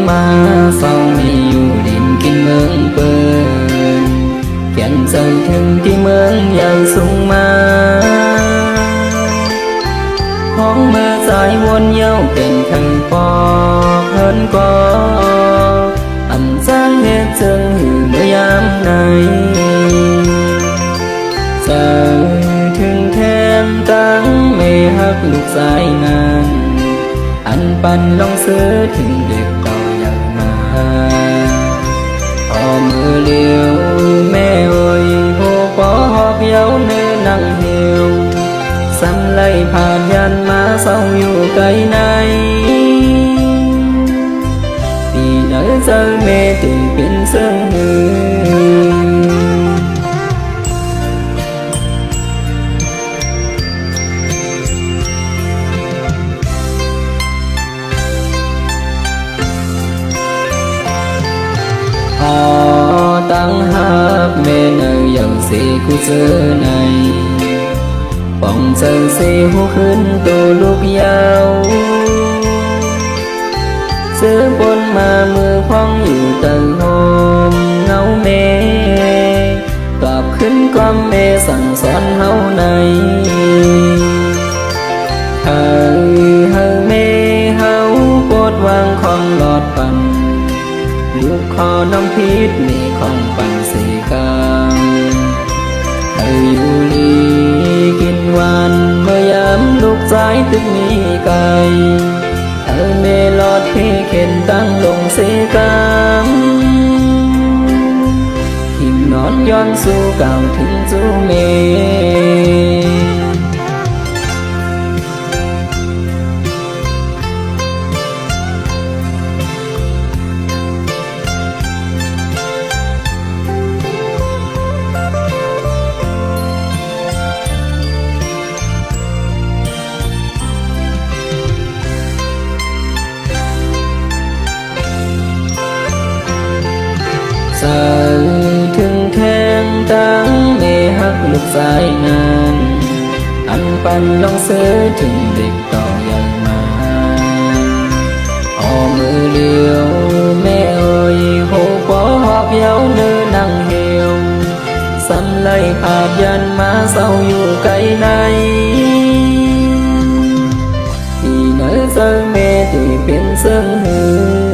มาเศร้าไม่อยู่ดินกินเมืองเปินเขียนใจถึงที่เมืองใหญ่สูงมาห้องเมื่อสายวนเย้าเป็นทางปอกเฮินกออำจ้างเหตุเจิงหือเมื่อยามไหนจะถึงแทนตั้งไม่หักลูกสายงานอันปันลองซื้อถึงเด็กต่ออยากมาพอมือเลี้ยวแม่โอยโหปอหอบเย้าเนื้อนั่งเหี่ยวซ้ำไล่ผ่านยันมาเศร้าอยู่ไกลในปีไหนเจอเมติเป็นเสื่องหือตั้งหักเมนอย่างสีกูเจอในป้องเจอสีหูขึ้นตัวลูกยาวเสื้อบนมามือพ้องอยู่ตั้งหอมเงาเมกลับขึ้นความเมสั่งสอนเฮาในเฮาเมเฮาโปรดวางของหลอดปันลูกขอน้ำพิษมีของปั่นสีกามให้อยู่ลีกินวันเมื่อยามลูกสายตึกมีไก่เมลอดที่เข็นตั้งลงสีกามหิมนอนย้อนสู่เก่าถึงจูเมสายถึงแทงตั้งเมหักลูกสายงานอันปันลองซื้อถึงเด็กต่อใหญ่มาออมือเลี้ยวแม่เอ่ยโหปอหอบเย้าเนื้อนั่งเหี่ยวซ้ำไล่ผาดยันมาเศร้าอยู่ไกลในที่ไหนเจอเมที่เป็นเสื่องหือ